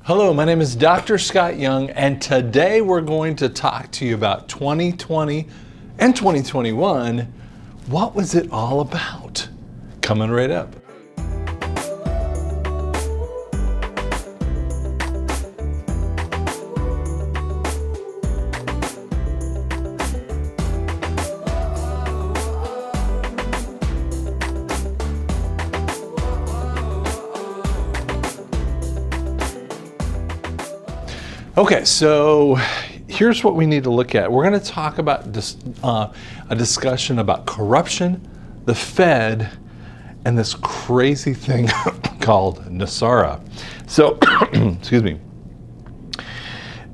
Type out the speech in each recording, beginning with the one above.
Hello, my name is Dr. Scott Young, and today we're going to talk to you about 2020 and 2021. What was it all about? Coming right up. Okay, so here's what we need to look at. We're going to talk about a discussion about corruption, the Fed, and this crazy thing called NESARA. So, excuse me.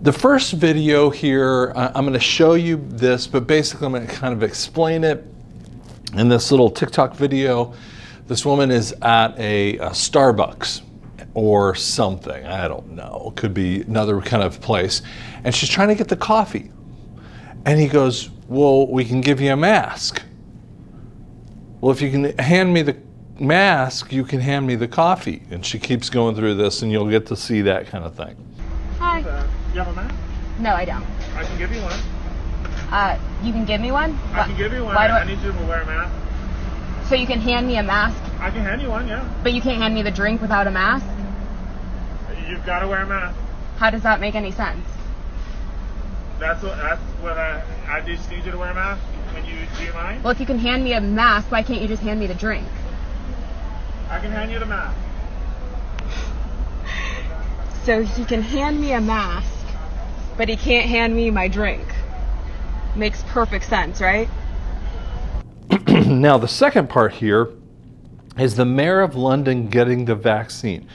The first video here, I'm going to show you this, but basically I'm going to kind of explain it in this little TikTok video. This woman is at a Starbucks or something, I don't know, could be another kind of place, and she's trying to get the coffee, and he goes, well, we can give you a mask. Well, if you can hand me the mask, you can hand me the coffee. And she keeps going through this, and you'll get to see that kind of thing. Hi. You have a mask? No, I don't. I can give you one. You can give me one? I can give you one. Why do I need you to wear a mask. So you can hand me a mask, I can hand you one, yeah. but you can't hand me the drink without a mask? You've got to wear a mask. How does that make any sense? That's what I just need you to wear a mask. Do you mind? Well, if you can hand me a mask, why can't you just hand me the drink? I can hand you the mask. So he can hand me a mask, but he can't hand me my drink. Makes perfect sense, right? Now, the second part here is the mayor of London getting the vaccine.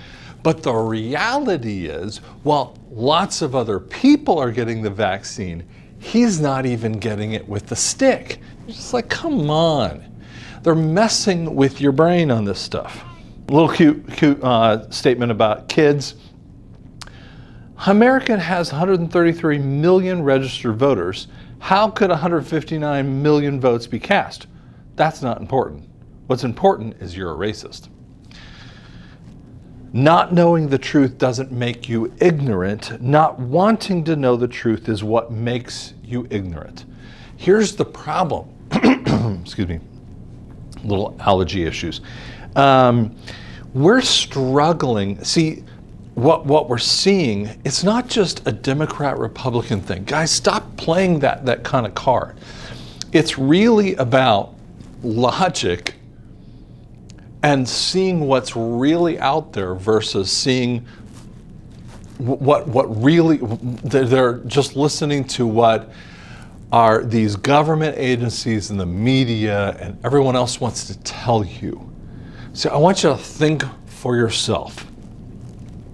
But the reality is, while lots of other people are getting the vaccine, he's not even getting it with the stick. It's just like, come on. They're messing with your brain on this stuff. A little cute statement about kids. America has 133 million registered voters. How could 159 million votes be cast? That's not important. What's important is you're a racist. Not knowing the truth doesn't make you ignorant. Not wanting to know the truth is what makes you ignorant. Here's the problem. Excuse me. Little allergy issues. We're struggling. See, what we're seeing, it's not just a Democrat-Republican thing. Guys, stop playing that kind of card. It's really about logic and seeing what's really out there versus seeing what really, they're just listening to what are these government agencies and the media and everyone else wants to tell you. So I want you to think for yourself.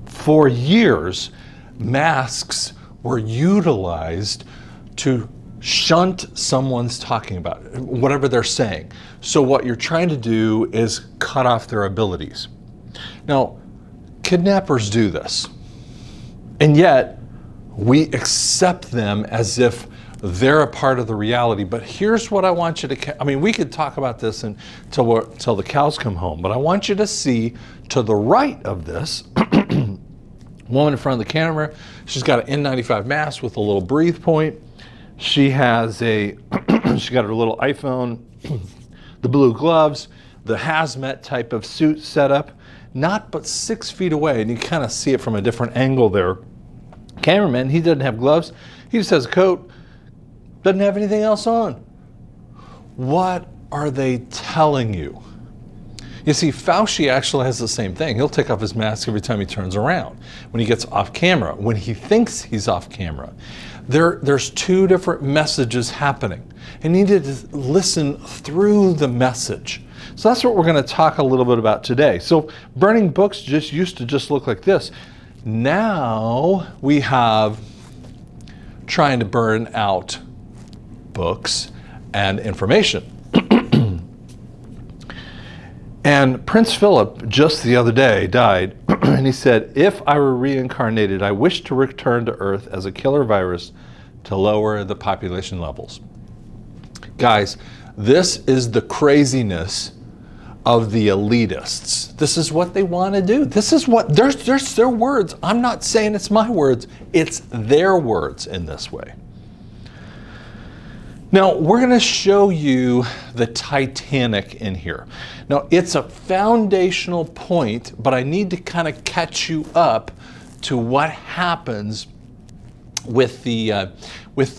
For years, masks were utilized to shunt someone's talking about, whatever they're saying. So what you're trying to do is cut off their abilities. Now, kidnappers do this. And yet, we accept them as if they're a part of the reality. But here's what I want you to, we could talk about this until the cows come home, but I want you to see to the right of this, woman in front of the camera, she's got an N95 mask with a little breathe point. She has she got her little iPhone, the blue gloves, the hazmat type of suit setup, not but 6 feet away, and you kind of see it from a different angle there. Cameraman, he doesn't have gloves, he just has a coat, doesn't have anything else on. What are they telling you? You see, Fauci actually has the same thing. He'll take off his mask every time he turns around, when he gets off camera, when he thinks he's off camera. There's two different messages happening. And you need to listen through the message. So that's what we're going to talk a little bit about today. So burning books just used to just look like this. Now we have trying to burn out books and information. And Prince Philip, just the other day, died, and he said, if I were reincarnated, I wish to return to Earth as a killer virus to lower the population levels. Guys, this is the craziness of the elitists. This is what they want to do. This is what, there's their words. I'm not saying it's my words. It's their words in this way. Now, we're going to show you the Titanic in here. Now, it's a foundational point, but I need to kind of catch you up to what happens with the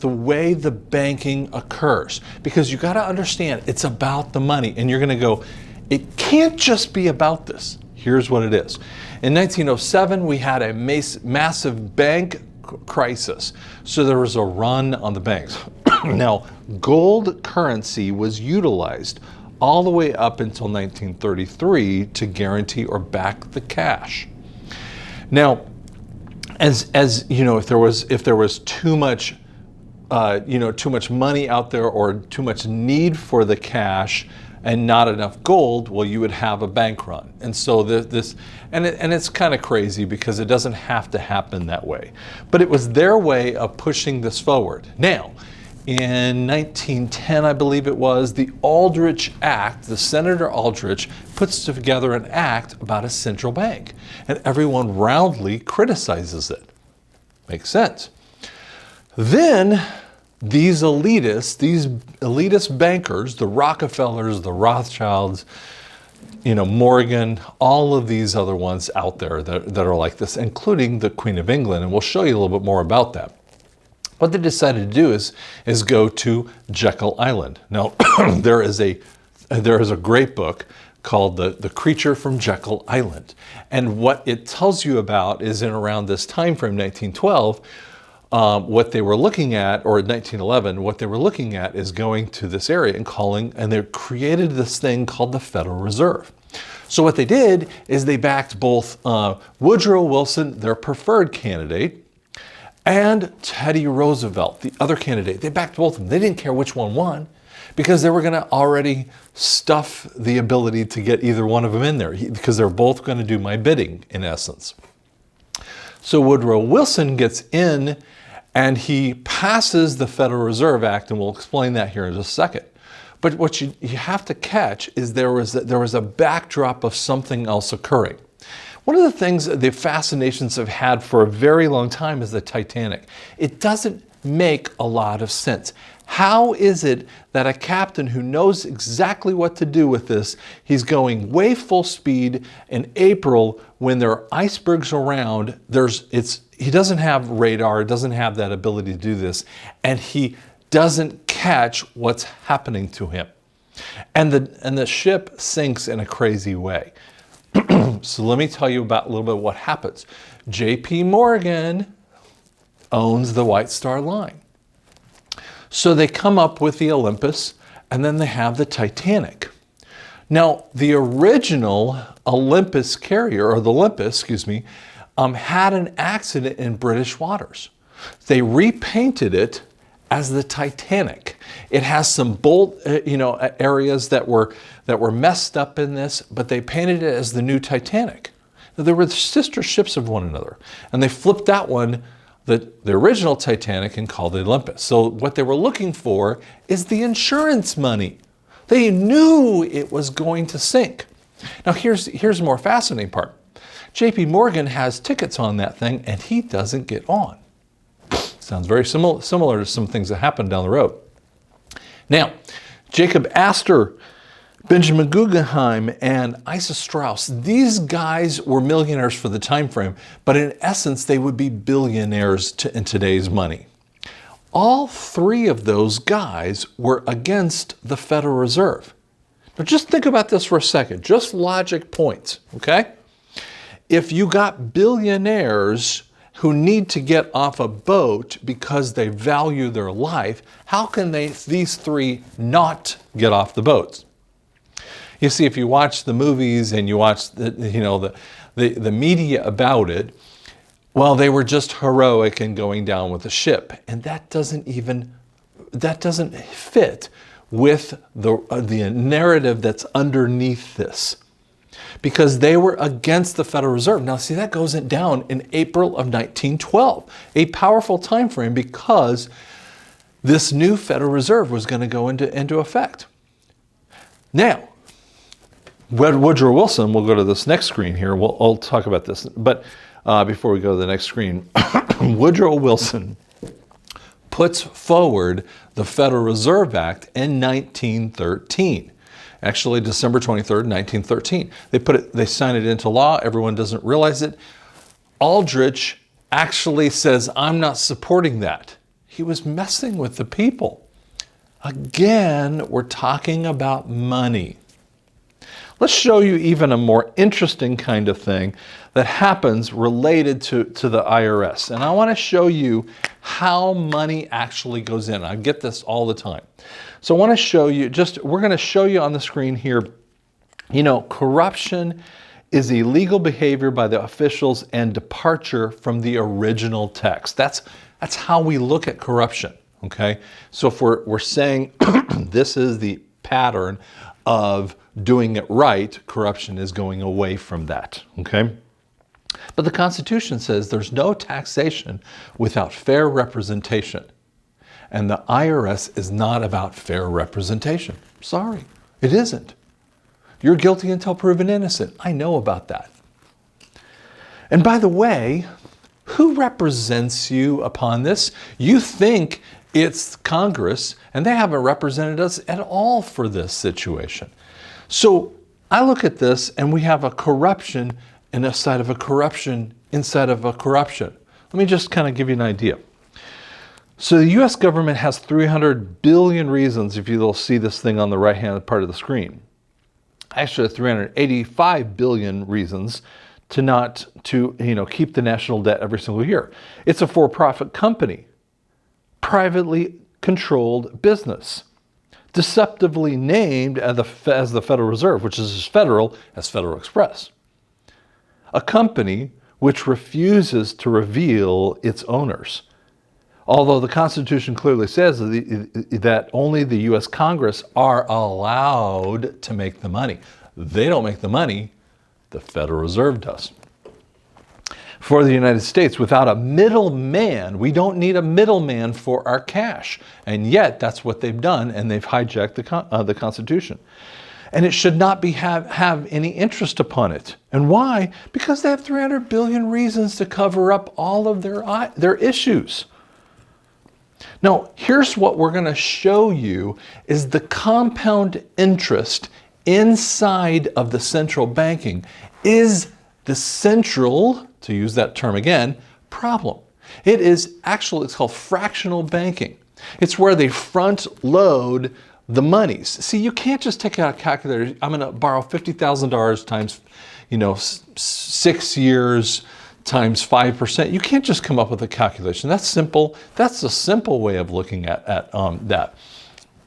way the banking occurs. Because you got to understand, it's about the money. And you're going to go, it can't just be about this. Here's what it is. In 1907, we had a massive bank crisis. So there was a run on the banks. Now, gold currency was utilized all the way up until 1933 to guarantee or back the cash. Now, as you know, if there was too much money out there or too much need for the cash and not enough gold, well, you would have a bank run. And so it's kind of crazy because it doesn't have to happen that way. But it was their way of pushing this forward. Now, in 1910, I believe it was, the Aldrich Act, the Senator Aldrich puts together an act about a central bank. And everyone roundly criticizes it. Makes sense. Then these elitist bankers, the Rockefellers, the Rothschilds, Morgan, all of these other ones out there that are like this, including the Queen of England, and we'll show you a little bit more about that. What they decided to do is go to Jekyll Island. Now, there is a great book called The Creature from Jekyll Island. And what it tells you about is in around this time frame, 1912, what they were looking at, or 1911, what they were looking at is going to this area and they created this thing called the Federal Reserve. So what they did is they backed both Woodrow Wilson, their preferred candidate, and Teddy Roosevelt, the other candidate. They backed both of them. They didn't care which one won because they were going to already stuff the ability to get either one of them in there because they're both going to do my bidding, in essence. So Woodrow Wilson gets in and he passes the Federal Reserve Act, and we'll explain that here in just a second. But what you have to catch is there was a backdrop of something else occurring. One of the things the fascinations have had for a very long time is the Titanic. It doesn't make a lot of sense. How is it that a captain who knows exactly what to do with this, he's going way full speed in April when there are icebergs around, he doesn't have radar, doesn't have that ability to do this, and he doesn't catch what's happening to him. And the ship sinks in a crazy way. So let me tell you about a little bit what happens. J.P. Morgan owns the White Star Line. So they come up with the Olympus, and then they have the Titanic. Now, the original Olympus carrier, or the Olympus, had an accident in British waters. They repainted it as the Titanic. It has some bolt, areas that were messed up in this, but they painted it as the new Titanic. They were the sister ships of one another, and they flipped that one, the original Titanic, and called it Olympus. So what they were looking for is the insurance money. They knew it was going to sink. Now here's the more fascinating part. J.P. Morgan has tickets on that thing, and he doesn't get on. Sounds very similar to some things that happened down the road. Now, Jacob Astor, Benjamin Guggenheim, and Isa Strauss, these guys were millionaires for the time frame, but in essence, they would be billionaires in today's money. All three of those guys were against the Federal Reserve. Now just think about this for a second, just logic points, okay? If you got billionaires who need to get off a boat because they value their life, how can these three not get off the boats? You see, if you watch the movies and you watch the media about it, well, they were just heroic in going down with the ship, and that doesn't fit with the narrative that's underneath this, because they were against the Federal Reserve. Now, see, that goes down in April of 1912, a powerful time frame because this new Federal Reserve was going to go into effect. Now, Woodrow Wilson, we'll go to this next screen here. I'll talk about this. But before we go to the next screen, Woodrow Wilson puts forward the Federal Reserve Act in 1913. Actually, December 23rd, 1913. They sign it into law. Everyone doesn't realize it. Aldrich actually says, I'm not supporting that. He was messing with the people. Again, we're talking about money. Let's show you even a more interesting kind of thing that happens related to the IRS. And I want to show you how money actually goes in. I get this all the time. So I want to show you, we're going to show you on the screen here, corruption is illegal behavior by the officials and departure from the original text. That's how we look at corruption, okay? So if we're saying this is the pattern of doing it right, corruption is going away from that, okay? But the Constitution says there's no taxation without fair representation. And the IRS is not about fair representation. Sorry, it isn't. You're guilty until proven innocent. I know about that. And by the way, who represents you upon this? You think it's Congress, and they haven't represented us at all for this situation. So I look at this, and we have a corruption inside of a corruption inside of a corruption. Let me just kind of give you an idea. So the U.S. government has 300 billion reasons, if you'll see this thing on the right-hand part of the screen. Actually, 385 billion reasons to keep the national debt every single year. It's a for-profit company, privately controlled business, deceptively named as the Federal Reserve, which is as federal as Federal Express. A company which refuses to reveal its owners. Although the Constitution clearly says that only the U.S. Congress are allowed to make the money. They don't make the money, the Federal Reserve does. For the United States, without a middleman, we don't need a middleman for our cash. And yet, that's what they've done, and they've hijacked the Constitution. And it should not have any interest upon it. And why? Because they have 300 billion reasons to cover up all of their issues. Now, here's what we're going to show you is the compound interest inside of the central banking is the central, to use that term again, problem. It is actually, it's called fractional banking. It's where they front load the monies. See, you can't just take out a calculator. I'm going to borrow $50,000 times, 6 years times 5%. You can't just come up with a calculation. That's simple. That's a simple way of looking at that.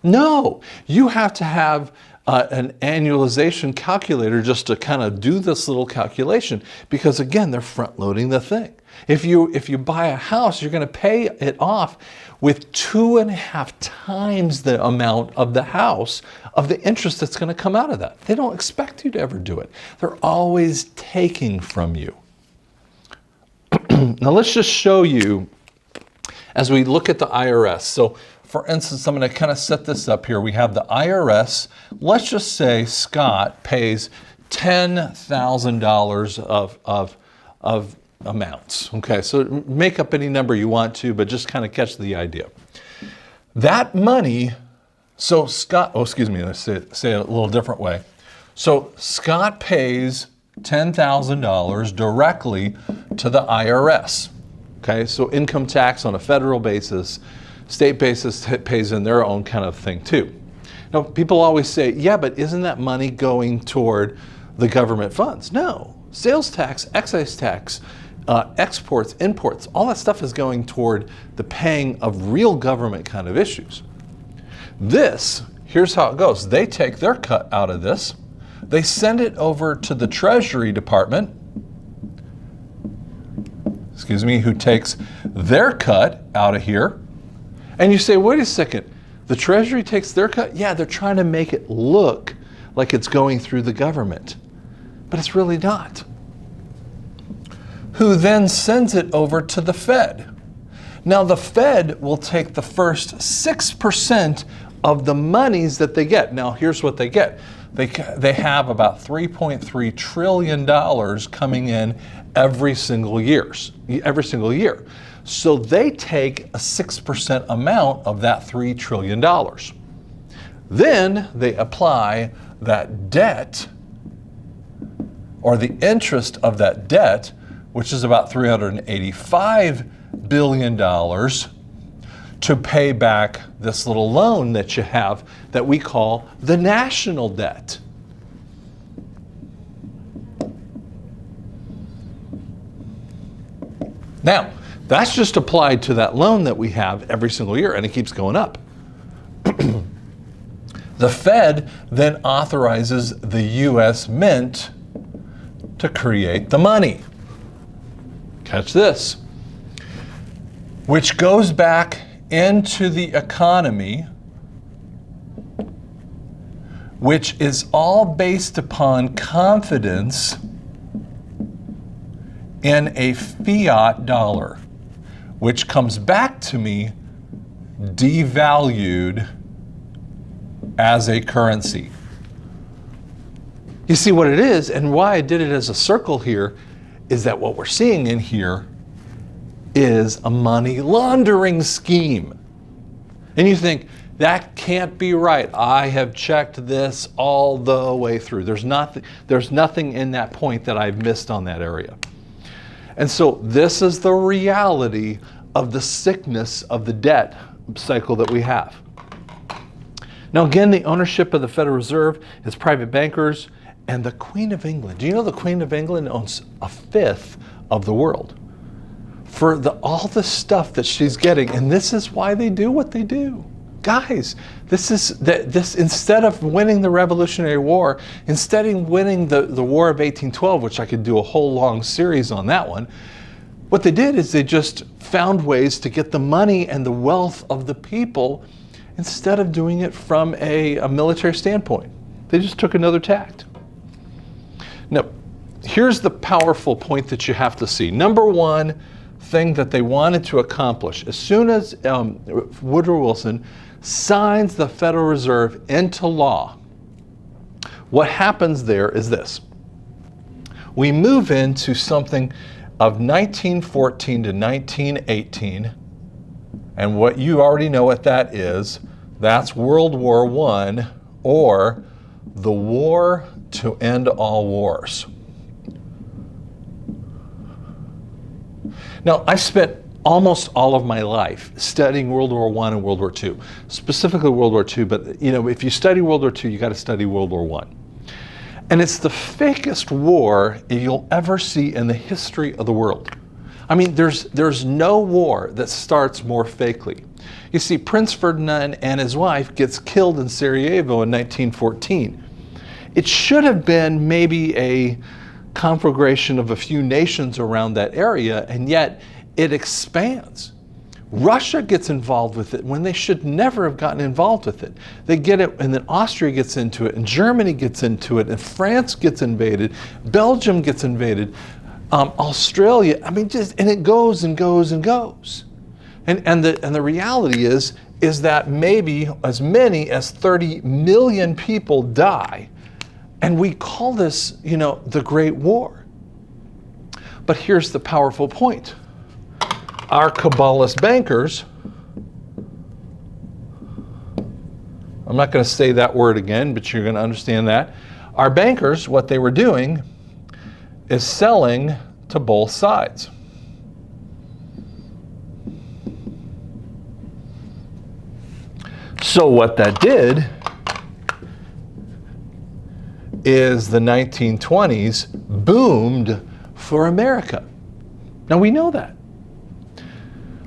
No, you have to have an annualization calculator just to kind of do this little calculation, because again, they're front loading the thing. If you buy a house, you're going to pay it off with 2.5 times the amount of the house of the interest that's going to come out of that. They don't expect you to ever do it. They're always taking from you. Now let's just show you as we look at the IRS. So for instance, I'm going to kind of set this up here. We have the IRS. Let's just say Scott pays $10,000 of amounts. Okay, so make up any number you want to, but just kind of catch the idea. That money, so Scott, let's say it a little different way. So Scott pays $10,000 directly to the IRS. Okay, so income tax on a federal basis, state basis pays in their own kind of thing too. Now, people always say, yeah, but isn't that money going toward the government funds? No, sales tax, excise tax, exports, imports, all that stuff is going toward the paying of real government kind of issues. Here's how it goes. They take their cut out of this. They send it over to the Treasury Department, who takes their cut out of here. And you say, wait a second, the Treasury takes their cut? Yeah, they're trying to make it look like it's going through the government, but it's really not. Who then sends it over to the Fed. Now the Fed will take the first 6% of the monies that they get. Now here's what they get. they have about $3.3 trillion coming in every single year. So they take a 6% amount of that $3 trillion. Then they apply that debt, or the interest of that debt, which is about $385 billion, to pay back this little loan that you have that we call the national debt. Now, that's just applied to that loan that we have every single year, and it keeps going up. The Fed then authorizes the US Mint to create the money. Catch this. Which goes back into the economy, which is all based upon confidence in a fiat dollar, which comes back to me devalued as a currency. You see what it is, and why I did it as a circle here, is that what we're seeing in here is a money laundering scheme. And you think, that can't be right. I have checked this all the way through. There's nothing in that point that I've missed on that area. And so this is the reality of the sickness of the debt cycle that we have. Now again, the ownership of the Federal Reserve is private bankers and the Queen of England. Do you know the Queen of England owns a fifth of the world for all the stuff that she's getting? And this is why they do what they do. Guys, this instead of winning the Revolutionary War, instead of winning the War of 1812, which I could do a whole long series on that one, what they did is they just found ways to get the money and the wealth of the people instead of doing it from a military standpoint. They just took another tact. Now, here's the powerful point that you have to see. Number one thing that they wanted to accomplish, as soon as Woodrow Wilson signs the Federal Reserve into law, what happens there is this. We move into something of 1914 to 1918, and what you already know what that is. That's World War I, or the war to end all wars. Now, I've spent almost all of my life studying World War I and World War II, specifically World War II, but you know, if you study World War II, you got to study World War I. And it's the fakest war you'll ever see in the history of the world. I mean, there's no war that starts more fakely. You see, Prince Ferdinand and his wife gets killed in Sarajevo in 1914. It should have been maybe a conflagration of a few nations around that area, and yet it expands. Russia gets involved with it when they should never have gotten involved with it. They get it, and then Austria gets into it, and Germany gets into it, and France gets invaded, Belgium gets invaded, Australia. I mean, and it goes and goes and goes. And the reality is that maybe as many as 30 million people die, and we call this, you know, the Great War. But here's the powerful point. Our Kabbalist bankers, I'm not going to say that word again, but you're going to understand that. Our bankers, what they were doing is selling to both sides. So what that did is the 1920s boomed for America. Now we know that.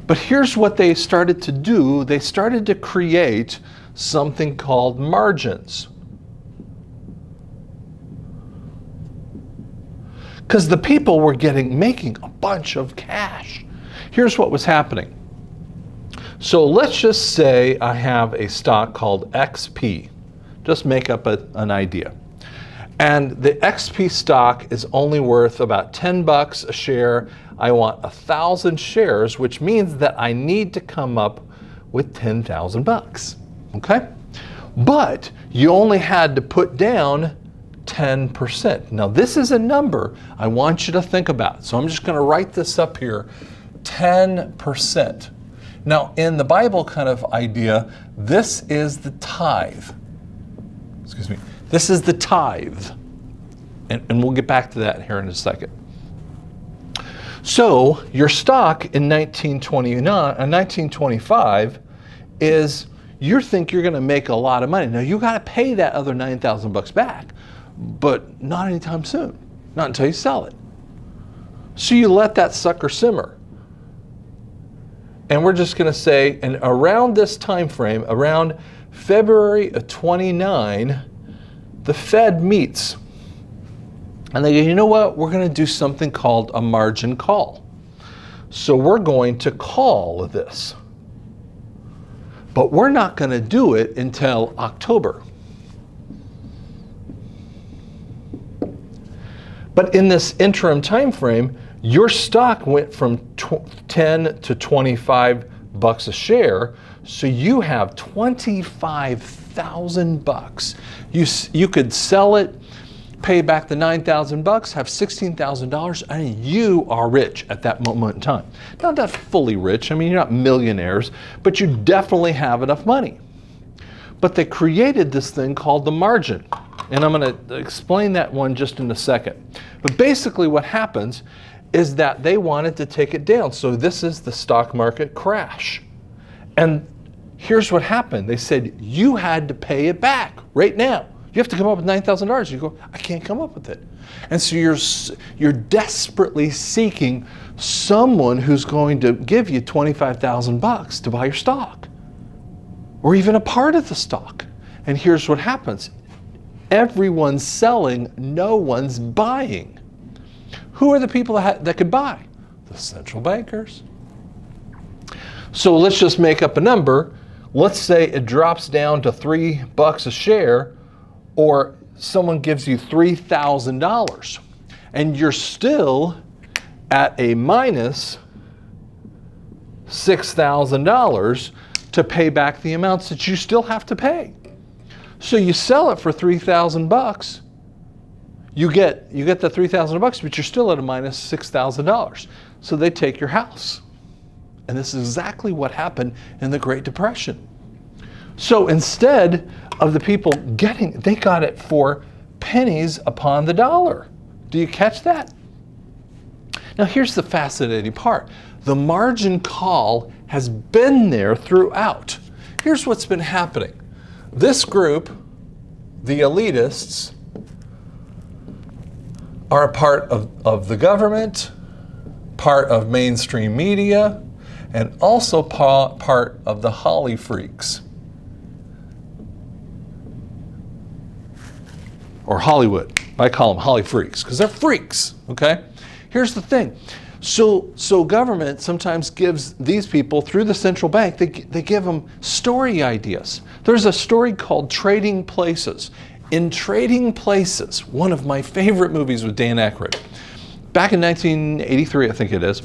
But here's what they started to do. They started to create something called margins. Because the people were making a bunch of cash. Here's what was happening. So let's just say I have a stock called XP. Just make up an idea. And the XP stock is only worth about $10 a share. I want 1,000 shares, which means that I need to come up with $10,000. Okay? But you only had to put down 10%. Now this is a number I want you to think about. So I'm just going to write this up here, 10%. Now in the Bible kind of idea, this is the tithe. Excuse me. This is the tithe. And we'll get back to that here in a second. So your stock in 1925 is, you think you're going to make a lot of money. Now you got to pay that other $9,000 back, but not anytime soon, not until you sell it. So you let that sucker simmer. And we're just going to say, and around this time frame, around February of 29, the Fed meets. And they go, you know what? We're going to do something called a margin call. So we're going to call this. But we're not going to do it until October. But in this interim time frame, your stock went from 10 to 25 bucks a share. So you have $25,000. You could sell it, pay back the $9,000, have $16,000, and you are rich at that moment in time. Not that fully rich, I mean, you're not millionaires, but you definitely have enough money. But they created this thing called the margin, and I'm going to explain that one just in a second. But basically what happens is that they wanted to take it down. So this is the stock market crash. And here's what happened. They said, you had to pay it back right now. You have to come up with $9,000. You go, I can't come up with it. And so you're desperately seeking someone who's going to give you $25,000 to buy your stock, or even a part of the stock. And here's what happens. Everyone's selling, no one's buying. Who are the people that could buy? The central bankers. So let's just make up a number. Let's say it drops down to $3 a share, or someone gives you $3,000, and you're still at a minus $6,000 to pay back the amounts that you still have to pay. So you sell it for $3,000. You get the $3,000, but you're still at a minus $6,000. So they take your house. And this is exactly what happened in the Great Depression. So instead of the people getting, they got it for pennies upon the dollar. Do you catch that? Now here's the fascinating part. The margin call has been there throughout. Here's what's been happening. This group, the elitists, are a part of the government, part of mainstream media, and also part of the Holly freaks. Or Hollywood. I call them Holly freaks because they're freaks, okay? Here's the thing. So government sometimes gives these people, through the central bank, they give them story ideas. There's a story called Trading Places. In Trading Places, one of my favorite movies with Dan Aykroyd, back in 1983, I think it is.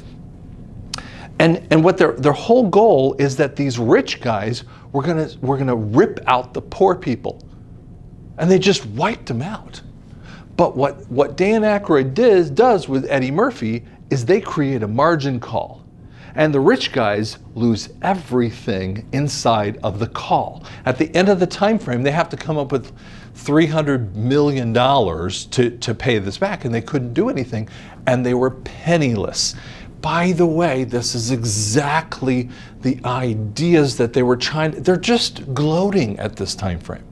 And what their whole goal is that these rich guys were gonna rip out the poor people. And they just wiped them out. But what Dan Aykroyd does with Eddie Murphy is they create a margin call. And the rich guys lose everything inside of the call. At the end of the time frame, they have to come up with $300 million to pay this back, and they couldn't do anything, and they were penniless. By the way, this is exactly the ideas that they were they're just gloating at this time frame.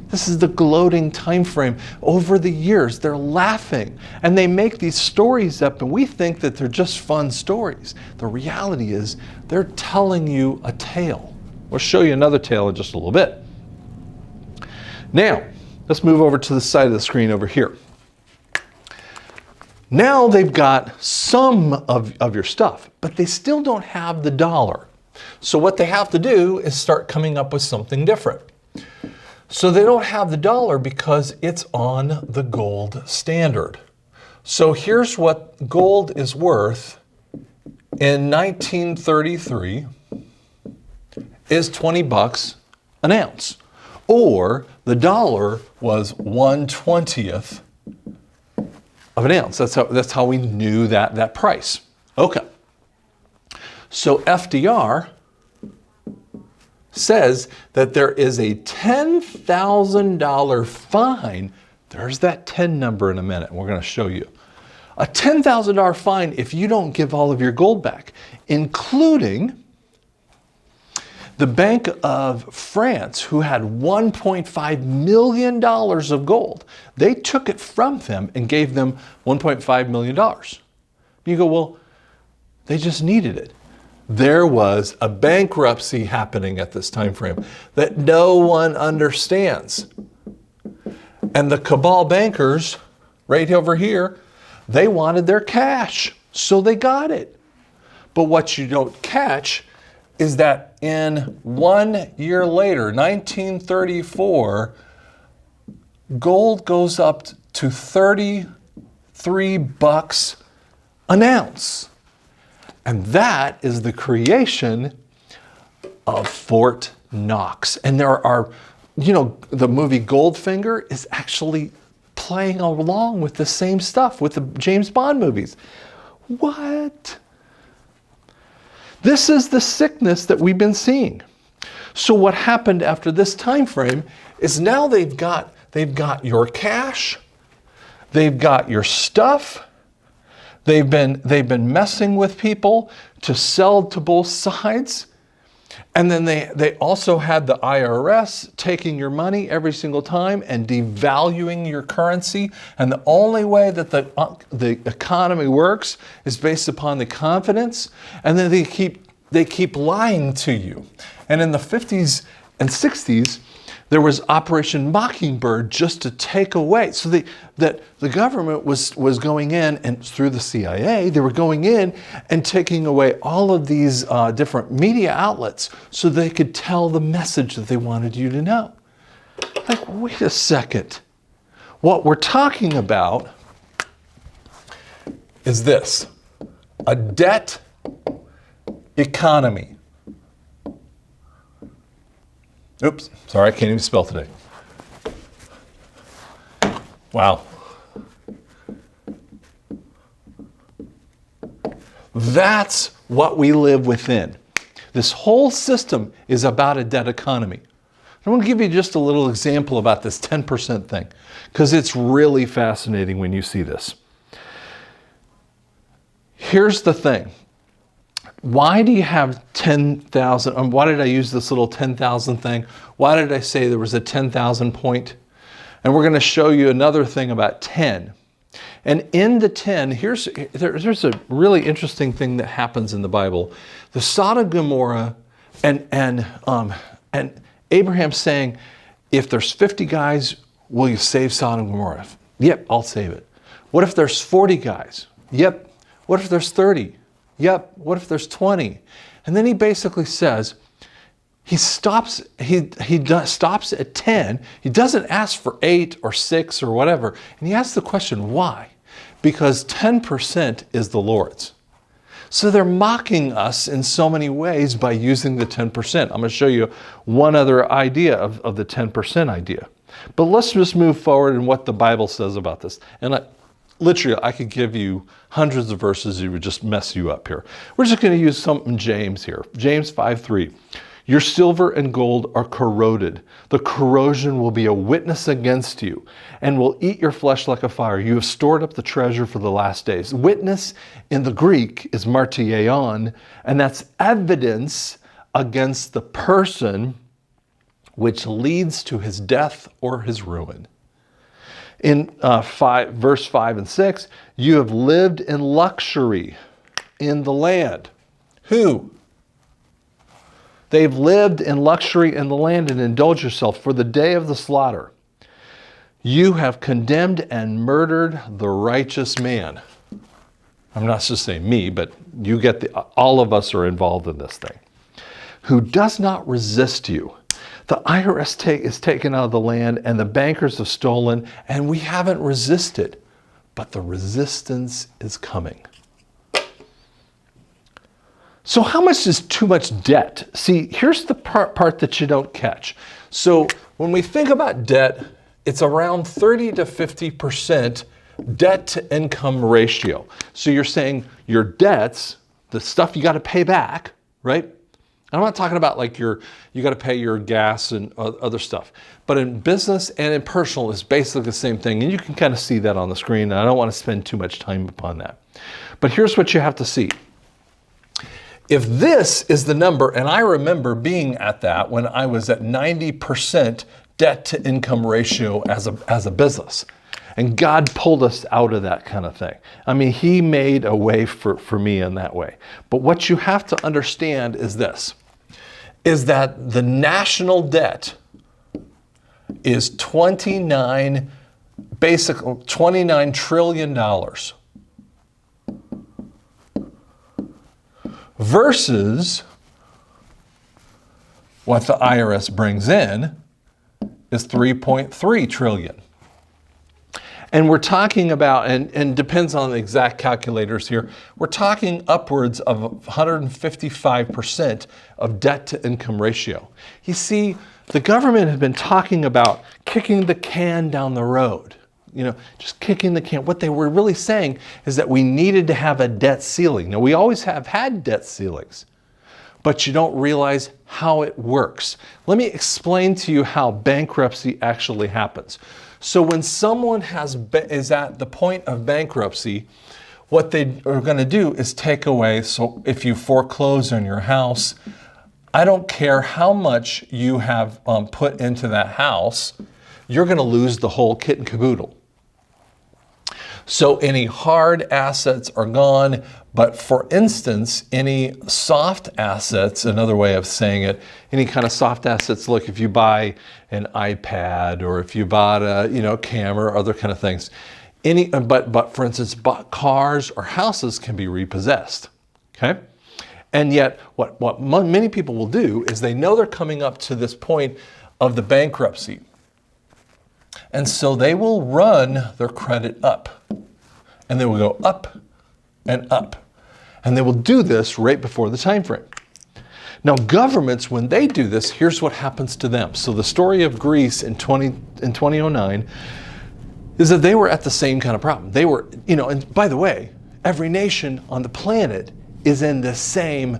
This is the gloating time frame. Over the years, they're laughing, and they make these stories up, and we think that they're just fun stories. The reality is they're telling you a tale. We'll show you another tale in just a little bit. Now, let's move over to the side of the screen over here. Now they've got some of your stuff, but they still don't have the dollar. So what they have to do is start coming up with something different. So they don't have the dollar because it's on the gold standard. So here's what gold is worth in 1933 is $20 an ounce. or the dollar was 1/20th of an ounce. That's how we knew that price. Okay. So FDR says that there is a $10,000 fine. There's that 10 number in a minute. We're going to show you. A $10,000 fine if you don't give all of your gold back, including the Bank of France, who had $1.5 million of gold. They took it from them and gave them $1.5 million. You go, well, they just needed it. There was a bankruptcy happening at this time frame that no one understands. And the cabal bankers, right over here, they wanted their cash, so they got it. But what you don't catch is that in 1 year later, 1934, gold goes up to $33 an ounce. And that is the creation of Fort Knox. And there are, the movie Goldfinger is actually playing along with the same stuff with the James Bond movies. What? This is the sickness that we've been seeing. So what happened after this time frame is now they've got your cash, they've got your stuff, they've been messing with people to sell to both sides. And then they also had the IRS taking your money every single time and devaluing your currency. And the only way that the economy works is based upon the confidence. And then they keep lying to you. And in the 50s and 60s, there was Operation Mockingbird just to take away. So that the government was going in, and through the CIA, they were going in and taking away all of these different media outlets so they could tell the message that they wanted you to know. Like, wait a second. What we're talking about is this: a debt economy. Oops, sorry, I can't even spell today. Wow. That's what we live within. This whole system is about a debt economy. I want to give you just a little example about this 10% thing, because it's really fascinating when you see this. Here's the thing. Why do you have 10,000? Why did I use this little 10,000 thing? Why did I say there was a 10,000 point? And we're going to show you another thing about 10. And in the 10, there's a really interesting thing that happens in the Bible. The Sodom and Gomorrah and Abraham saying, if there's 50 guys, will you save Sodom and Gomorrah? Yep, I'll save it. What if there's 40 guys? Yep. What if there's 30? Yep. What if there's 20? And then he basically says, he stops at 10. He doesn't ask for 8 or 6 or whatever. And he asks the question, why? Because 10% is the Lord's. So they're mocking us in so many ways by using the 10%. I'm going to show you one other idea of the 10% idea. But let's just move forward in what the Bible says about this. And literally, I could give you hundreds of verses. It would just mess you up here. We're just going to use some in James here. James 5:3. Your silver and gold are corroded. The corrosion will be a witness against you and will eat your flesh like a fire. You have stored up the treasure for the last days. Witness in the Greek is marteion, and that's evidence against the person which leads to his death or his ruin. In verse 5 and 6, you have lived in luxury in the land. Who? They've lived in luxury in the land and indulged yourself for the day of the slaughter. You have condemned and murdered the righteous man. I'm not just saying me, but you get all of us are involved in this thing. Who does not resist you. The IRS is taken out of the land and the bankers have stolen, and we haven't resisted, but the resistance is coming. So how much is too much debt? See, here's the part that you don't catch. So when we think about debt, it's around 30 to 50% debt to income ratio. So you're saying your debts, the stuff you got to pay back, right? I'm not talking about like you got to pay your gas and other stuff. But in business and in personal, it's basically the same thing. And you can kind of see that on the screen. And I don't want to spend too much time upon that. But here's what you have to see. If this is the number, and I remember being at that when I was at 90% debt to income ratio as a business. And God pulled us out of that kind of thing. I mean, he made a way for me in that way. But what you have to understand is this, is that the national debt is $29 trillion versus what the IRS brings in is 3.3 trillion. And we're talking about, and depends on the exact calculators here, we're talking upwards of 155% of debt to income ratio. You see, the government has been talking about kicking the can down the road, just kicking the can. What they were really saying is that we needed to have a debt ceiling. Now, we always have had debt ceilings, but you don't realize how it works. Let me explain to you how bankruptcy actually happens. So when someone is at the point of bankruptcy, what they are going to do is take away, so if you foreclose on your house, I don't care how much you have put into that house, you're going to lose the whole kit and caboodle. So any hard assets are gone, but for instance, any soft assets, another way of saying it, any kind of soft assets, look, if you buy an iPad or if you bought a camera or other kind of things, but for instance, cars or houses can be repossessed, okay? And yet what many people will do is they know they're coming up to this point of the bankruptcy. And so they will run their credit up, and they will go up and up. And they will do this right before the time frame. Now, governments, when they do this, here's what happens to them. So the story of Greece in 2009 is that they were at the same kind of problem. They were, and by the way, every nation on the planet is in the same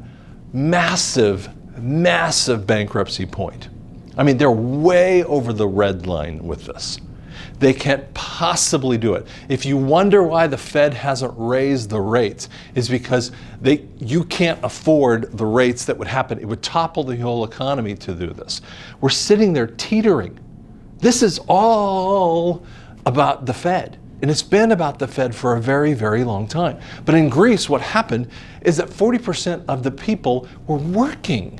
massive, massive bankruptcy point. I mean, they're way over the red line with this. They can't possibly do it. If you wonder why the Fed hasn't raised the rates, is because you can't afford the rates that would happen. It would topple the whole economy to do this. We're sitting there teetering. This is all about the Fed. And it's been about the Fed for a very, very long time. But in Greece, what happened is that 40% of the people were working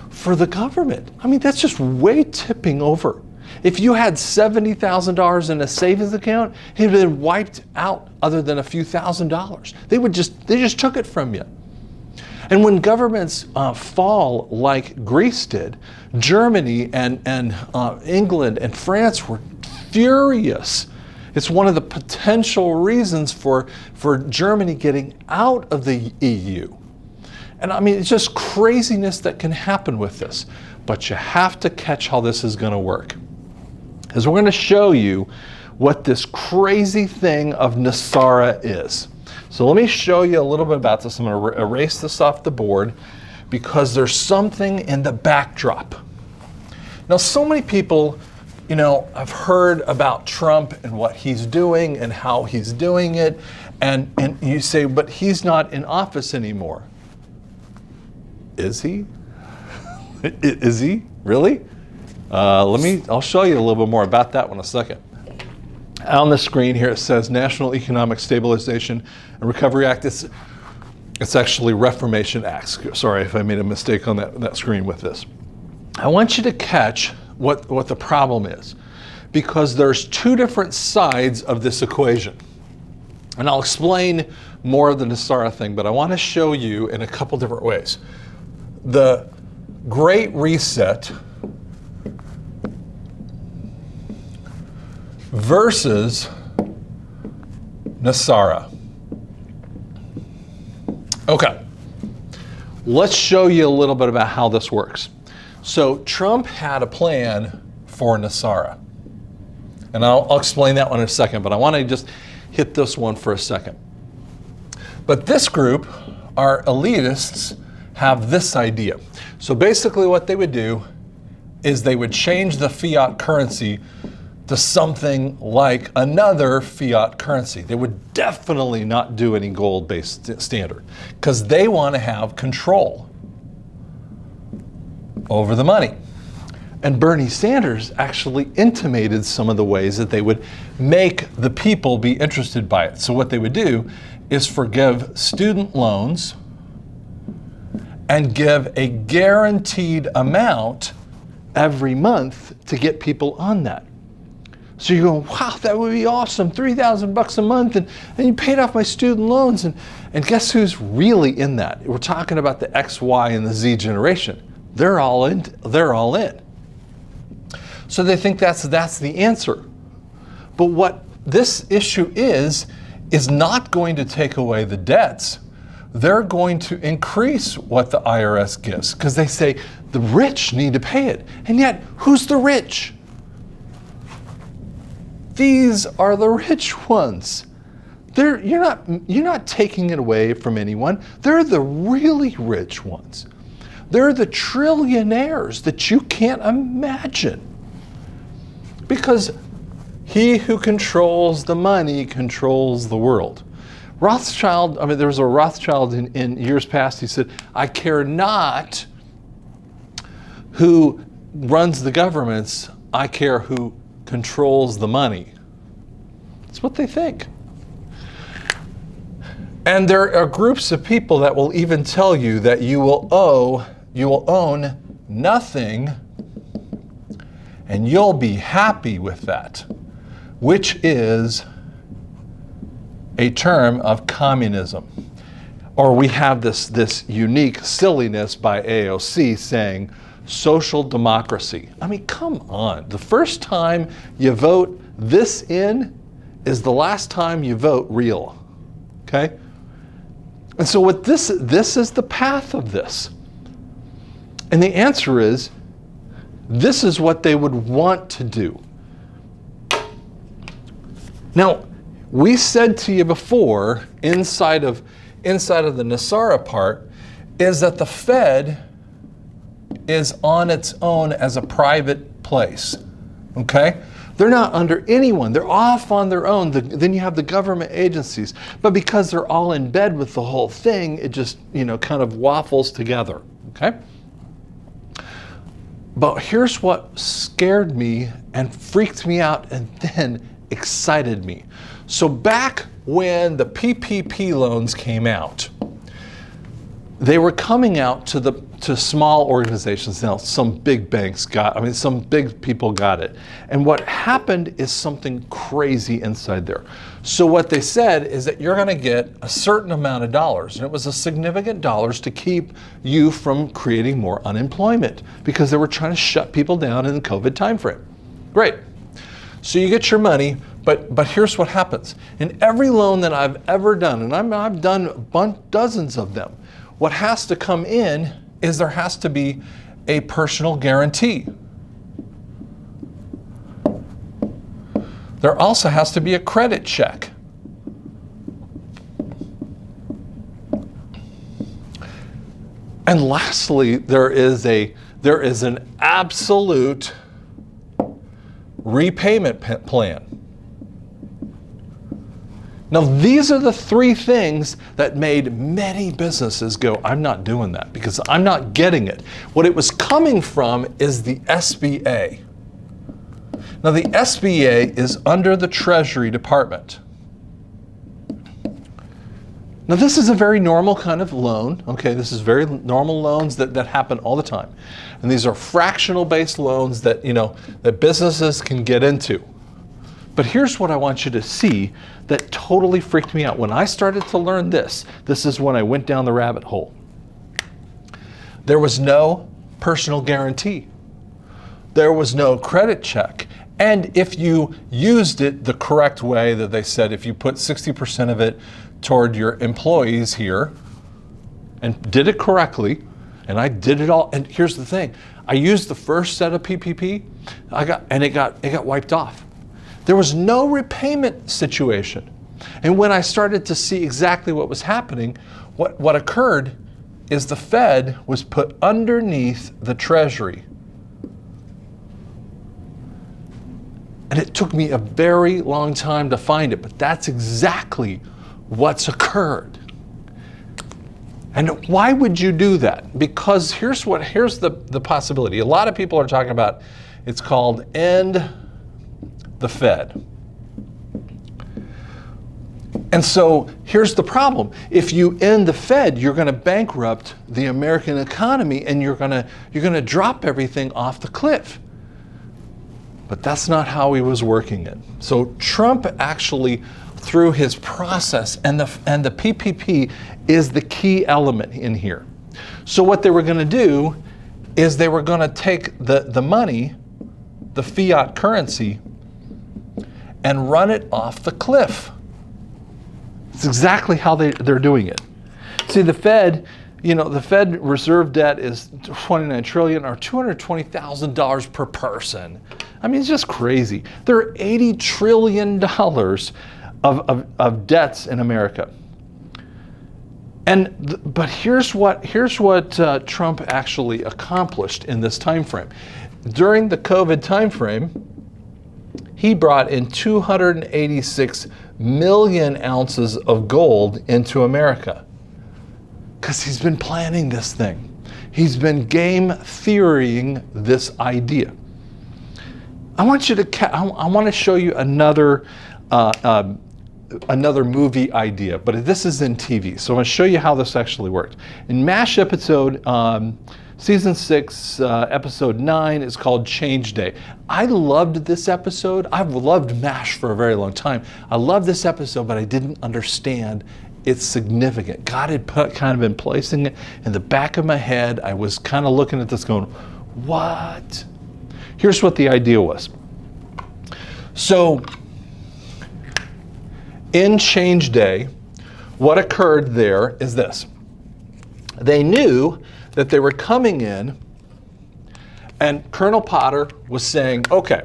for the government. I mean, that's just way tipping over. If you had $70,000 in a savings account, it would have been wiped out other than a few $1,000s. They just took it from you. And when governments fall like Greece did, Germany and England and France were furious. It's one of the potential reasons for Germany getting out of the EU. And I mean, it's just craziness that can happen with this. But you have to catch how this is going to work. Because we're going to show you what this crazy thing of NESARA is. So let me show you a little bit about this. I'm going to erase this off the board because there's something in the backdrop. Now, so many people, I've heard about Trump and what he's doing and how he's doing it. And you say, but he's not in office anymore. Is he? Is he? Really? I'll show you a little bit more about that one in a second. On the screen here it says National Economic Stabilization and Recovery Act. It's actually Reformation Act. Sorry if I made a mistake on that screen with this. I want you to catch what the problem is, because there's two different sides of this equation. And I'll explain more of the NESARA thing, but I want to show you in a couple different ways. The Great Reset versus NESARA. Okay. let's show you a little bit about how this works. So Trump had a plan for NESARA. And I'll explain that one in a second, but I want to just hit this one for a second. But this group, our elitists, have this idea. So basically what they would do is they would change the fiat currency to something like another fiat currency. They would definitely not do any gold-based standard because they want to have control over the money. And Bernie Sanders actually intimated some of the ways that they would make the people be interested by it. So what they would do is forgive student loans and give a guaranteed amount every month to get people on that. So you're going, wow, that would be awesome, $3,000 a month, and you paid off my student loans. And guess who's really in that? We're talking about the X, Y, and the Z generation. They're all in. They're all in. So they think that's the answer. But what this issue is not going to take away the debts. They're going to increase what the IRS gives because they say the rich need to pay it. And yet, who's the rich? These are the rich ones. You're not taking it away from anyone. They're the really rich ones. They're the trillionaires that you can't imagine. Because he who controls the money controls the world. Rothschild, there was a Rothschild in years past, he said, I care not who runs the governments, I care who controls the money. That's what they think. And there are groups of people that will even tell you that you will own nothing and you'll be happy with that, which is a term of communism. Or we have this unique silliness by AOC saying social democracy. Come on. The first time you vote this in is the last time you vote real. Okay? And so what this is the path of this. And the answer is, this is what they would want to do. Now, we said to you before, inside of the NESARA part, is that the Fed is on its own as a private place, okay? They're not under anyone. They're off on their own. Then you have the government agencies. But because they're all in bed with the whole thing, it just, kind of waffles together, okay? But here's what scared me and freaked me out and then excited me. So back when the PPP loans came out, they were coming out to small organizations. Now, some big banks some big people got it. And what happened is something crazy inside there. So what they said is that you're going to get a certain amount of dollars, and it was a significant dollars to keep you from creating more unemployment because they were trying to shut people down in the COVID timeframe. Great. So you get your money, but here's what happens. In every loan that I've ever done, and I've done dozens of them, what has to come in is there has to be a personal guarantee. There also has to be a credit check. And lastly, there is an absolute repayment plan. Now, these are the three things that made many businesses go, I'm not doing that because I'm not getting it. What it was coming from is the SBA. Now, the SBA is under the Treasury Department. Now, this is a very normal kind of loan. Okay, this is very normal loans that happen all the time. And these are fractional-based loans that, that businesses can get into. But here's what I want you to see that totally freaked me out. When I started to learn this is when I went down the rabbit hole. There was no personal guarantee. There was no credit check. And if you used it the correct way that they said, if you put 60% of it toward your employees here, and did it correctly, and I did it all. And here's the thing. I used the first set of PPP, it got wiped off. There was no repayment situation. And when I started to see exactly what was happening, what occurred is the Fed was put underneath the Treasury. And it took me a very long time to find it, but that's exactly what's occurred. And why would you do that? Because here's the possibility. A lot of people are talking about, it's called End the Fed. And so here's the problem. If you end the Fed, you're going to bankrupt the American economy, and you're going to drop everything off the cliff. But that's not how he was working it. So Trump actually, through his process, and the PPP is the key element in here. So what they were going to do is they were going to take the money, the fiat currency, and run it off the cliff. It's exactly how they're doing it. See, the Fed, the Fed reserve debt is $29 trillion, or $220,000 per person. I mean, it's just crazy. There are $80 trillion of debts in America. But here's what Trump actually accomplished in this time frame. During the COVID time frame, he brought in 286 million ounces of gold into America. Because he's been planning this thing. He's been game theorying this idea. I want to show you another movie idea, but this is in TV. So I'm going to show you how this actually worked. In MASH episode, season 6, episode 9 is called Change Day. I loved this episode. I've loved MASH for a very long time. I loved this episode, but I didn't understand its significance. God had kind of been placing it in the back of my head. I was kind of looking at this going, what? Here's what the idea was. So, in Change Day, what occurred there is this. They knew that they were coming in, and Colonel Potter was saying, okay,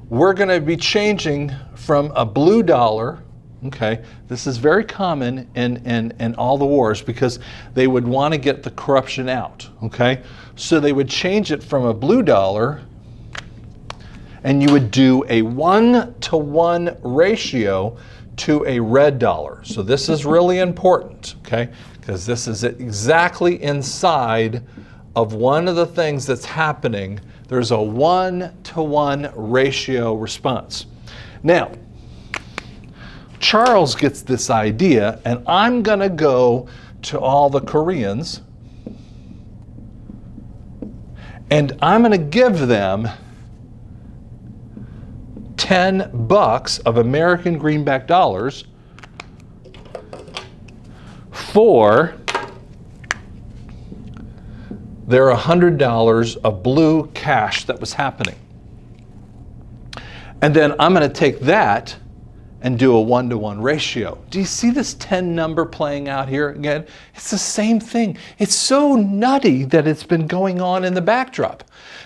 we're going to be changing from a blue dollar. Okay, this is very common in all the wars, because they would want to get the corruption out. Okay, so they would change it from a blue dollar, and you would do a 1-to-1 ratio to a red dollar. So this is really important, okay, because this is exactly inside of one of the things that's happening. There's a 1-to-1 ratio response. Now, Charles gets this idea, and I'm going to go to all the Koreans, and I'm going to give them $10 of American greenback dollars for their $100 of blue cash that was happening. And then I'm going to take that and do a 1-to-1 ratio. Do you see this 10 number playing out here again? It's the same thing. It's so nutty that it's been going on in the backdrop.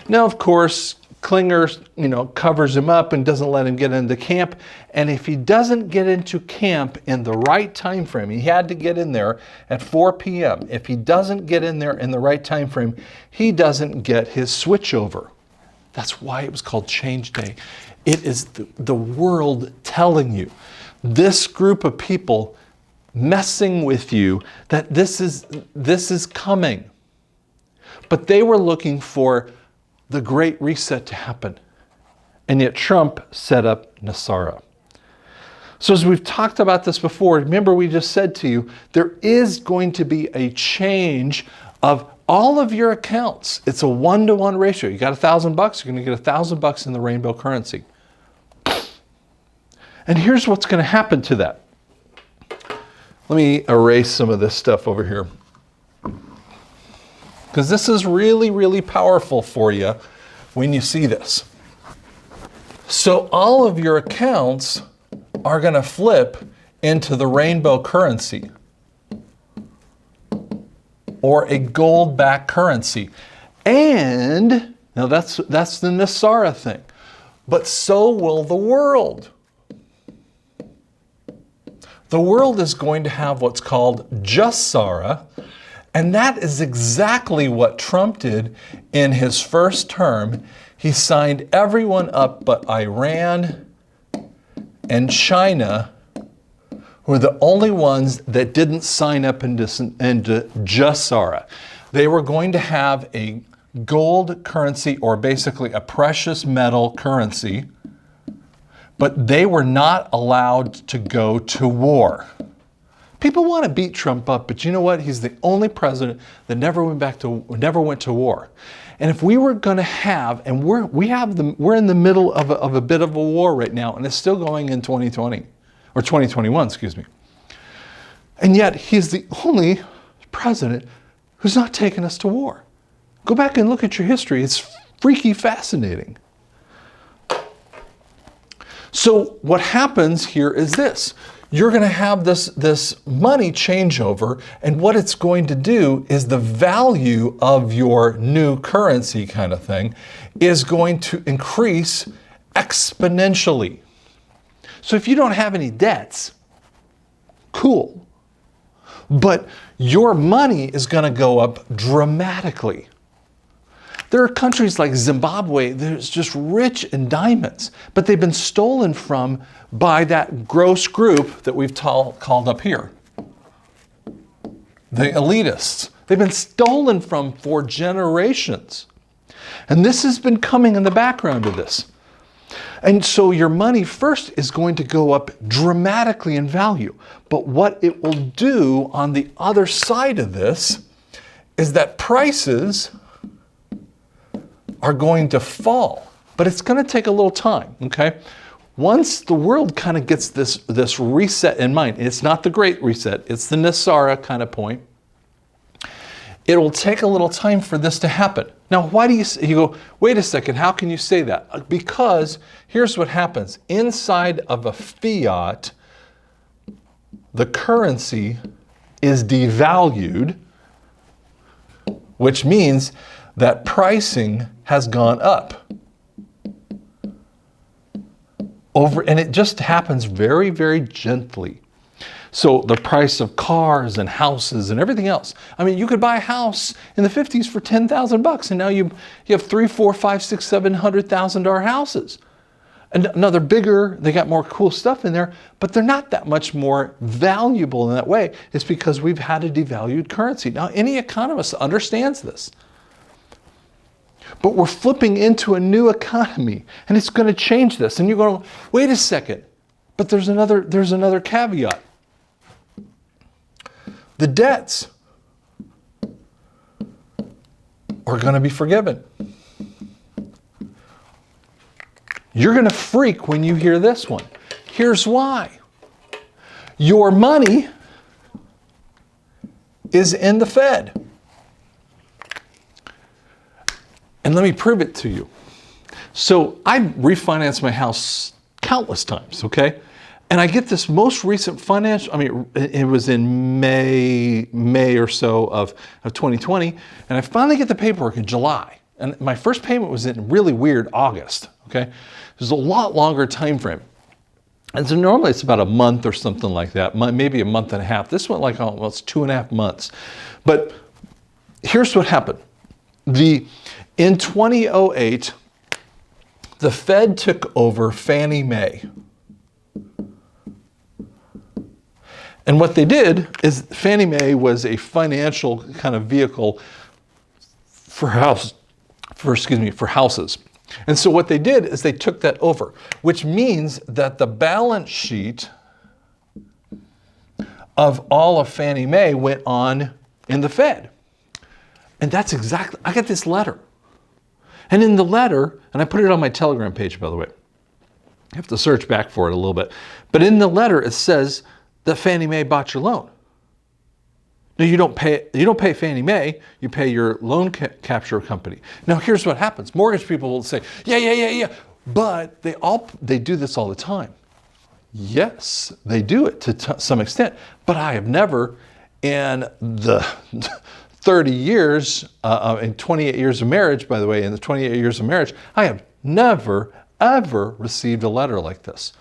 Now, of course, Klinger, covers him up and doesn't let him get into camp. And if he doesn't get into camp in the right time frame, he had to get in there at 4 p.m. If he doesn't get in there in the right time frame, he doesn't get his switchover. That's why it was called Change Day. It is the world telling you, this group of people messing with you, that this is coming. But they were looking for the Great Reset to happen. And yet Trump set up NESARA. So as we've talked about this before, remember we just said to you, there is going to be a change of all of your accounts. It's a 1-to-1 ratio. You got $1,000, you're going to get $1,000 in the rainbow currency. And here's what's going to happen to that. Let me erase some of this stuff over here, because this is really, really powerful for you when you see this. So all of your accounts are going to flip into the rainbow currency. or a gold-backed currency. And, now that's the NESARA thing, but so will the world. The world is going to have what's called GESARA, and that is exactly what Trump did in his first term. He signed everyone up but Iran and China were the only ones that didn't sign up into GESARA. They were going to have a gold currency, or basically a precious metal currency, but they were not allowed to go to war. People want to beat Trump up, but you know what? He's the only president that never went to war. And if we were going to have, and we're in the middle of a bit of a war right now, and it's still going in 2020 or 2021, excuse me. And yet he's the only president who's not taken us to war. Go back and look at your history. It's freaky fascinating. So what happens here is this. You're going to have this money changeover, and what it's going to do is the value of your new currency kind of thing is going to increase exponentially. So if you don't have any debts, cool. But your money is going to go up dramatically. There are countries like Zimbabwe that's just rich in diamonds, but they've been stolen from by that gross group that we've called up here. The elitists. They've been stolen from for generations. And this has been coming in the background of this. And so your money first is going to go up dramatically in value. But what it will do on the other side of this is that prices are going to fall. But it's going to take a little time, okay? Once the world kind of gets this reset in mind, it's not the Great Reset, it's the NESARA kind of point, it will take a little time for this to happen. Now, why do you go, wait a second, how can you say that? Because here's what happens. Inside of a fiat, the currency is devalued, which means that pricing has gone up. And it just happens very, very gently. So the price of cars and houses and everything else. I mean, you could buy a house in the 50s for $10,000, and now you have $300,000, $400,000, $500,000, $600,000, $700,000 houses. And now they're bigger, they got more cool stuff in there, but they're not that much more valuable in that way. It's because we've had a devalued currency. Now, any economist understands this. But we're flipping into a new economy, and it's going to change this. And you're going, wait a second, but there's another caveat. The debts are going to be forgiven. You're going to freak when you hear this one. Here's why. Your money is in the Fed. And let me prove it to you. So I refinanced my house countless times, okay? And I get this most recent it was in May or so of 2020, and I finally get the paperwork in July. And my first payment was in really weird August, okay? There's a lot longer time frame. And so normally it's about a month or something like that, maybe a month and a half. This went like almost 2.5 months. But here's what happened. In 2008, the Fed took over Fannie Mae. And what they did is Fannie Mae was a financial kind of vehicle for houses. And so what they did is they took that over, which means that the balance sheet of all of Fannie Mae went on in the Fed. And that's exactly, I got this letter. And in the letter, and I put it on my Telegram page, by the way. I have to search back for it a little bit. But in the letter, it says that Fannie Mae bought your loan. Now, you don't pay Fannie Mae, you pay your loan capture company. Now, here's what happens. Mortgage people will say, yeah. But they do this all the time. Yes, they do it to some extent. But I have never, in the 30 years, in 28 years of marriage, by the way, in the 28 years of marriage, I have never, ever received a letter like this.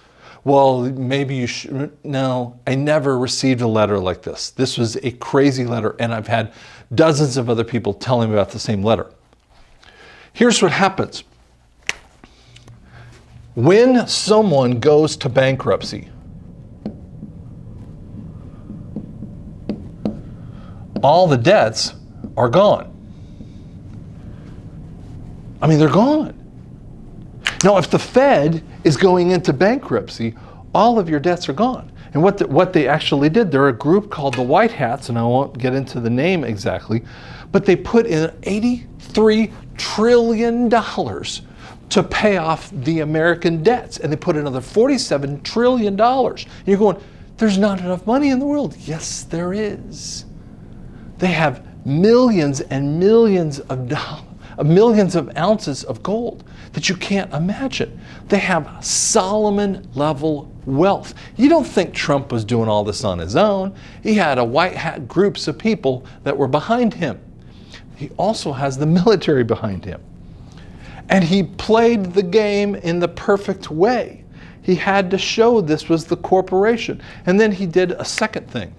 Well, maybe you should. No, I never received a letter like this. This was a crazy letter, and I've had dozens of other people telling me about the same letter. Here's what happens. When someone goes to bankruptcy, all the debts are gone. I mean, they're gone. Now, if the Fed is going into bankruptcy, all of your debts are gone. And what they actually did, they're a group called the White Hats, and I won't get into the name exactly, but they put in $83 trillion to pay off the American debts. And they put another $47 trillion. And you're going, there's not enough money in the world. Yes, there is. They have millions and millions of ounces of gold that you can't imagine. They have Solomon-level wealth. You don't think Trump was doing all this on his own. He had a white hat groups of people that were behind him. He also has the military behind him. And he played the game in the perfect way. He had to show this was the corporation. And then he did a second thing.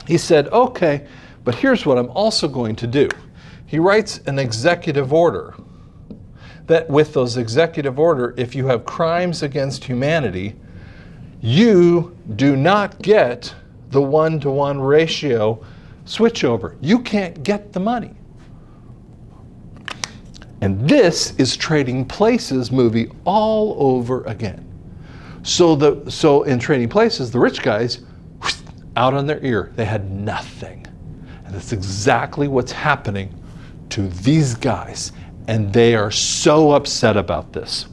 He said, okay, but here's what I'm also going to do. He writes an executive order that with those executive order, if you have crimes against humanity, you do not get the 1-to-1 ratio switchover. You can't get the money. And this is Trading Places movie all over again. So in Trading Places, the rich guys, out on their ear, they had nothing. And that's exactly what's happening to these guys. And they are so upset about this.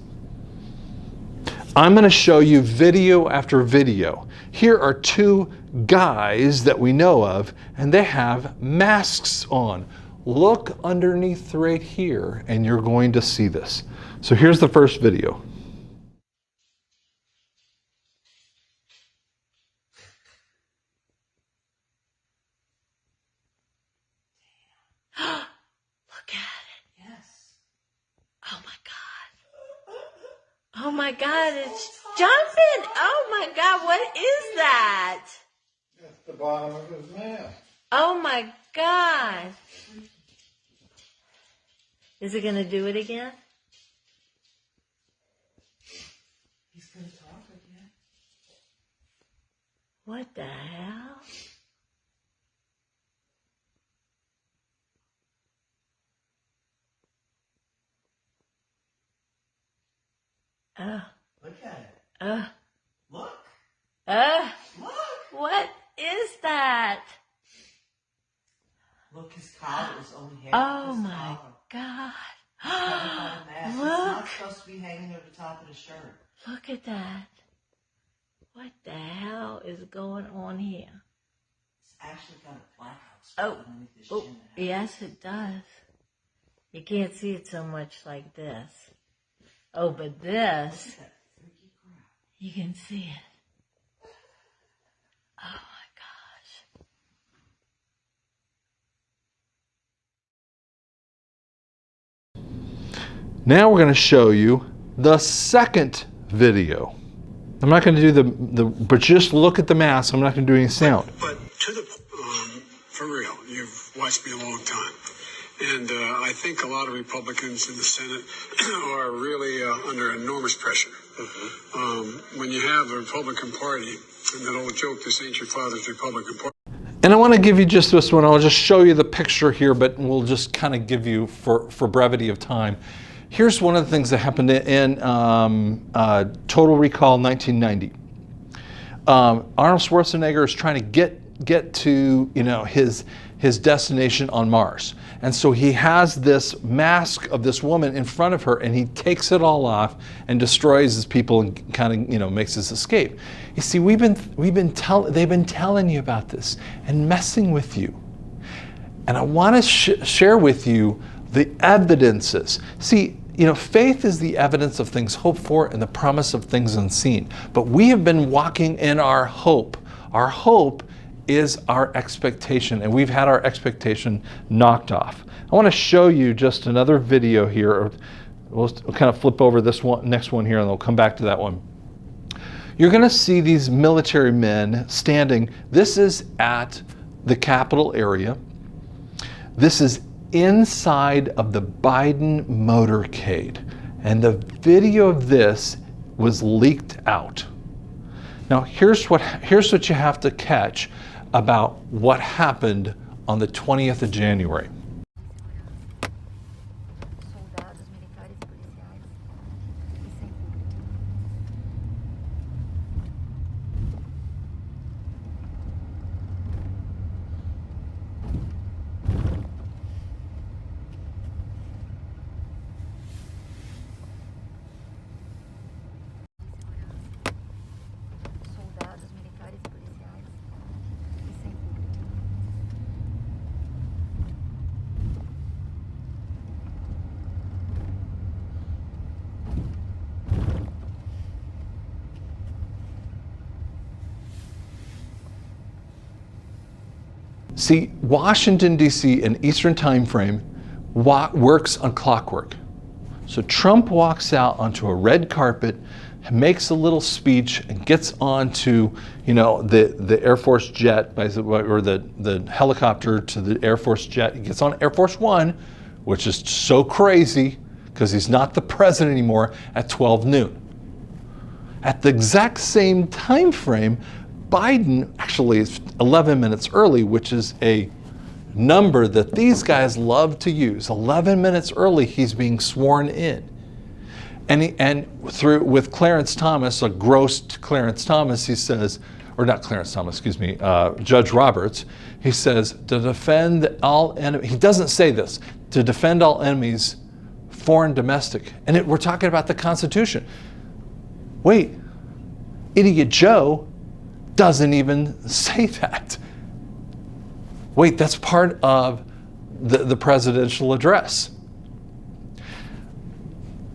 I'm going to show you video after video. Here are two guys that we know of, and they have masks on. Look underneath right here, and you're going to see this. So here's the first video. Look at it. Yes. Oh my God. Oh my God, it's jumping. Oh my God, what is that? That's the bottom of his mask. Oh my God. Is it going to do it again? He's going to talk again. What the hell? Look at it. Look. Look. What is that? Look, his collar is only half Oh of his my collar. God. Covered by the mask. It's Look. not supposed to be hanging over the top of the shirt. Look at that. What the hell is going on here? It's actually got a black Oh, spot underneath his oh, chin. yes, it does. You can't see it so much like this. Oh, but this, That freaky crap. you can see it. Oh my gosh. Now we're going to show you the second video. I'm not going to do but just look at the mask. I'm not going to do any sound. But to the, for real, you've watched me a long time. And I think a lot of Republicans in the Senate are really under enormous pressure. When you have the Republican Party, and that old joke, this ain't your father's Republican Party. And I want to give you just this one. I'll just show you the picture here, but we'll just kind of give you, for brevity of time. Here's one of the things that happened in Total Recall 1990. Arnold Schwarzenegger is trying to get to his destination on Mars, and so he has this mask of this woman in front of her, and he takes it all off and destroys his people and kind of makes his escape. You see, they've been telling you about this and messing with you, and I want to share with you the evidences. See, faith is the evidence of things hoped for and the promise of things unseen. But we have been walking in our hope. Our hope is our expectation, and we've had our expectation knocked off. I want to show you just another video here. We'll kind of flip over this one, next one here, and we'll come back to that one. You're going to see these military men standing. This is at the Capitol area. This is inside of the Biden motorcade, and the video of this was leaked out. Now here's what you have to catch about what happened on the 20th of January. Soldados militares e policiais e sem soldados militares e policiais e sem público. See, Washington, D.C. in Eastern time frame works on clockwork. So Trump walks out onto a red carpet, makes a little speech, and gets onto, the Air Force jet, or the helicopter to the Air Force jet. He gets on Air Force One, which is so crazy because he's not the president anymore, at 12 noon. At the exact same time frame, Biden actually is 11 minutes early, which is a number that these guys love to use. 11 minutes early, he's being sworn in. With Clarence Thomas, a gross Clarence Thomas, he says, or not Clarence Thomas, excuse me, Judge Roberts, he says, to defend all enemies, he doesn't say this, to defend all enemies, foreign, domestic. And we're talking about the Constitution. Wait, Idiot Joe doesn't even say that. Wait, that's part of the presidential address.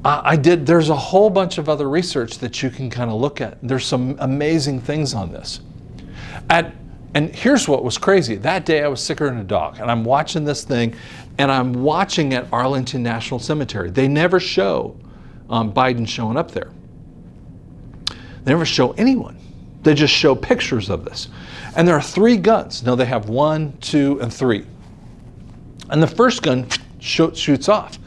There's a whole bunch of other research that you can kind of look at. There's some amazing things on this. And here's what was crazy. That day I was sicker than a dog, and I'm watching this thing, and I'm watching at Arlington National Cemetery. They never show Biden showing up there. They never show anyone. They just show pictures of this. And there are 3 guns. Now they have 1, 2, and 3. And the first gun shoots off.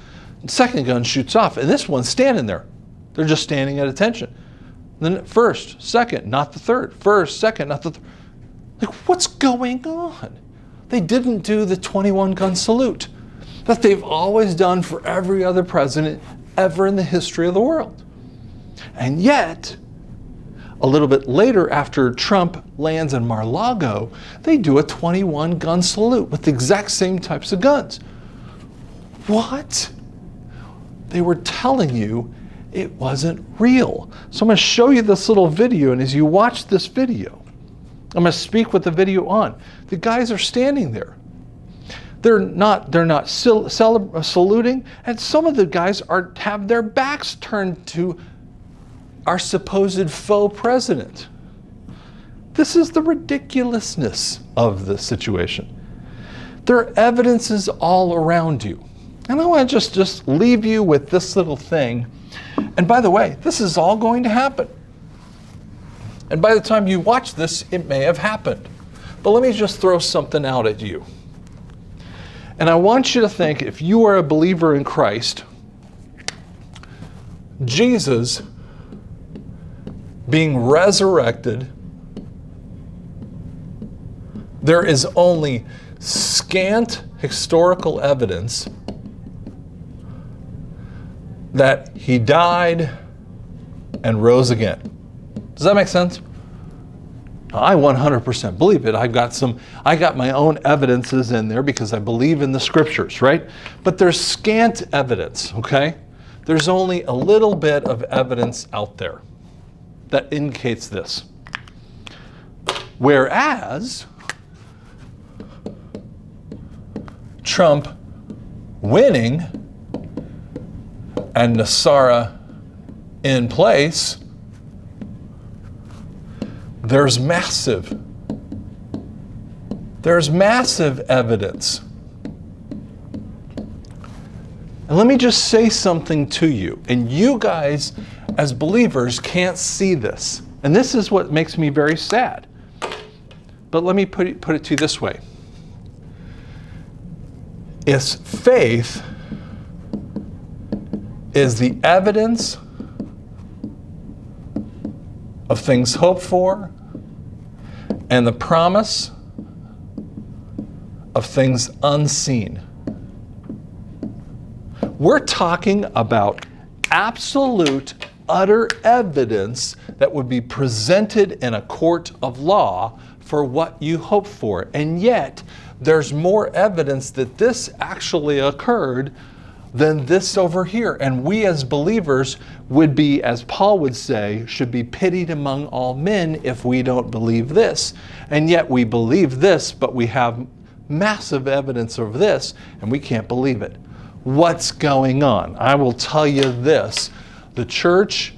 The second gun shoots off. And this one's standing there. They're just standing at attention. Then first, second, not the third. First, second, not the third. Like, what's going on? They didn't do the 21 gun salute that they've always done for every other president ever in the history of the world. And yet, a little bit later, after Trump lands in Mar-a-Lago, they do a 21 gun salute with the exact same types of guns. What? They were telling you it wasn't real. So I'm going to show you this little video, and as you watch this video, I'm going to speak with the video on. The guys are standing there. They're not saluting, and some of the guys have their backs turned to our supposed faux president. This is the ridiculousness of the situation. There are evidences all around you. And I want to just leave you with this little thing. And by the way, this is all going to happen. And by the time you watch this, it may have happened. But let me just throw something out at you. And I want you to think, if you are a believer in Christ, Jesus being resurrected, there is only scant historical evidence that he died and rose again. Does that make sense? I 100% believe it. I got my own evidences in there because I believe in the scriptures, right? But there's scant evidence, okay? There's only a little bit of evidence out there that indicates this. Whereas Trump winning and NESARA in place, there's massive There's massive evidence. And let me just say something to you. And you guys, as believers, can't see this. And this is what makes me very sad. But let me put it to you this way. It's faith is the evidence of things hoped for and the promise of things unseen. We're talking about absolute, utter evidence that would be presented in a court of law for what you hope for. And yet, there's more evidence that this actually occurred than this over here. And we as believers would be, as Paul would say, should be pitied among all men if we don't believe this. And yet we believe this, but we have massive evidence of this, and we can't believe it. What's going on? I will tell you this. The church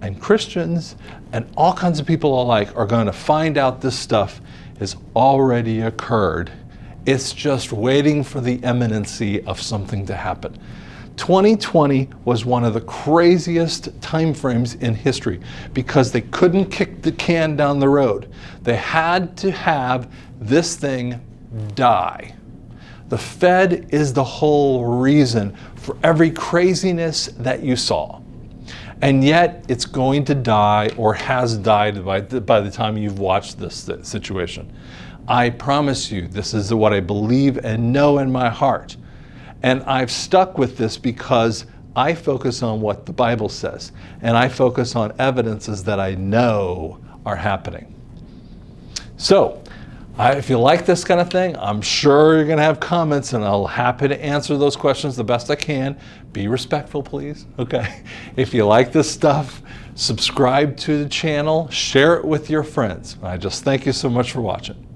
and Christians and all kinds of people alike are going to find out this stuff has already occurred. It's just waiting for the imminency of something to happen. 2020 was one of the craziest time frames in history because they couldn't kick the can down the road. They had to have this thing die. The Fed is the whole reason for every craziness that you saw. And yet it's going to die or has died by the time you've watched this situation. I promise you, this is what I believe and know in my heart. And I've stuck with this because I focus on what the Bible says. And I focus on evidences that I know are happening. So, if you like this kind of thing, I'm sure you're going to have comments, and I'll happy to answer those questions the best I can. Be respectful, please. Okay. If you like this stuff, subscribe to the channel, share it with your friends. I just thank you so much for watching.